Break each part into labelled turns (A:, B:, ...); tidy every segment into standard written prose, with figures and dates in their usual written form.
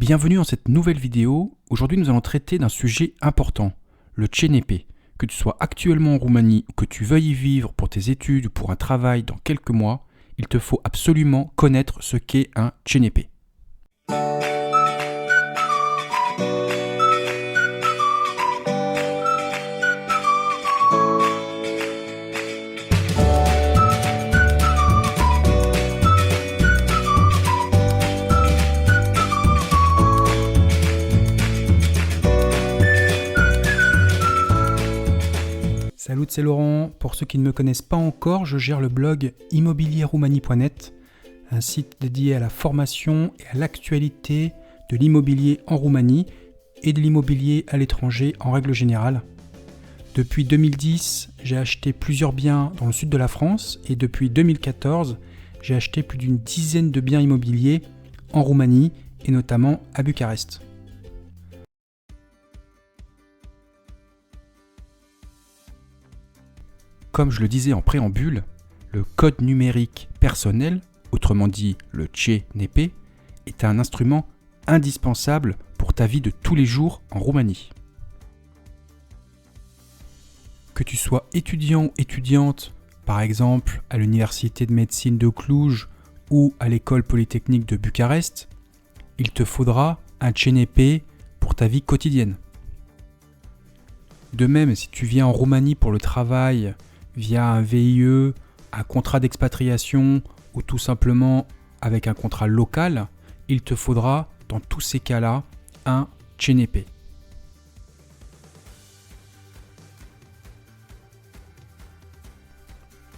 A: Bienvenue dans cette nouvelle vidéo. Aujourd'hui, nous allons traiter d'un sujet important, le CNP. Que tu sois actuellement en Roumanie ou que tu veuilles y vivre pour tes études ou pour un travail dans quelques mois, il te faut absolument connaître ce qu'est un CNP. Salut, c'est Laurent. Pour ceux qui ne me connaissent pas encore, je gère le blog immobilierroumanie.net, un site dédié à la formation et à l'actualité de l'immobilier en Roumanie et de l'immobilier à l'étranger en règle générale. Depuis 2010, j'ai acheté plusieurs biens dans le sud de la France et depuis 2014, j'ai acheté plus d'une dizaine de biens immobiliers en Roumanie et notamment à Bucarest. Comme je le disais en préambule, le code numérique personnel, autrement dit le CNP, est un instrument indispensable pour ta vie de tous les jours en Roumanie. Que tu sois étudiant ou étudiante, par exemple à l'université de médecine de Cluj ou à l'école polytechnique de Bucarest, il te faudra un CNP pour ta vie quotidienne. De même, si tu viens en Roumanie pour le travail, via un VIE, un contrat d'expatriation ou tout simplement avec un contrat local, il te faudra, dans tous ces cas-là, un CNP.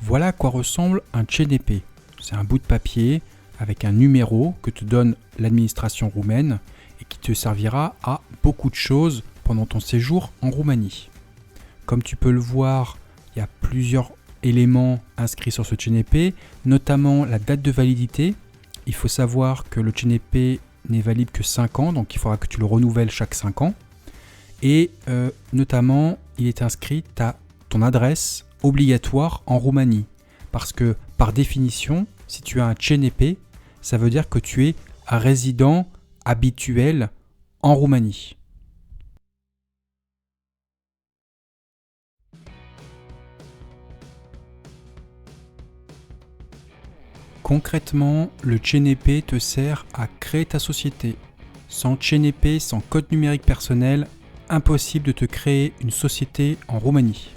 A: Voilà à quoi ressemble un CNP. C'est un bout de papier avec un numéro que te donne l'administration roumaine et qui te servira à beaucoup de choses pendant ton séjour en Roumanie. Comme tu peux le voir, il y a plusieurs éléments inscrits sur ce CNP, notamment la date de validité. Il faut savoir que le CNP n'est valide que 5 ans, donc il faudra que tu le renouvelles chaque 5 ans. Et notamment, il est inscrit ton adresse obligatoire en Roumanie. Parce que par définition, si tu as un CNP, ça veut dire que tu es un résident habituel en Roumanie. Concrètement, le CNP te sert à créer ta société. Sans CNP, sans code numérique personnel, impossible de te créer une société en Roumanie.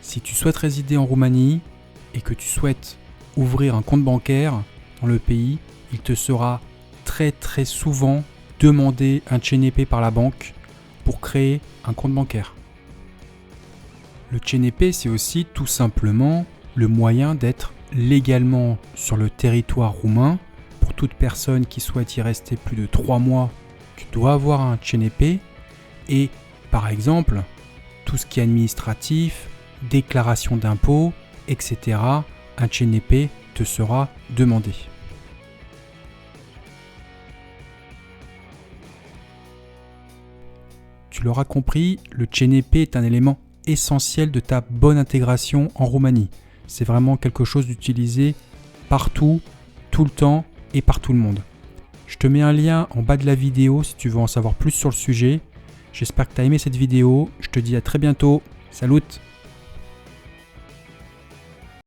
A: Si tu souhaites résider en Roumanie et que tu souhaites ouvrir un compte bancaire dans le pays, il te sera très souvent demandé un CNP par la banque pour créer un compte bancaire. Le CNP, c'est aussi tout simplement le moyen d'être légalement sur le territoire roumain. Pour toute personne qui souhaite y rester plus de 3 mois, tu dois avoir un CNP et par exemple, tout ce qui est administratif, déclaration d'impôts, etc., un CNP te sera demandé. Tu l'auras compris, le CNP est un élément essentiel de ta bonne intégration en Roumanie. C'est vraiment quelque chose d'utilisé partout, tout le temps et par tout le monde. Je te mets un lien en bas de la vidéo si tu veux en savoir plus sur le sujet. J'espère que tu as aimé cette vidéo. Je te dis à très bientôt. Salut!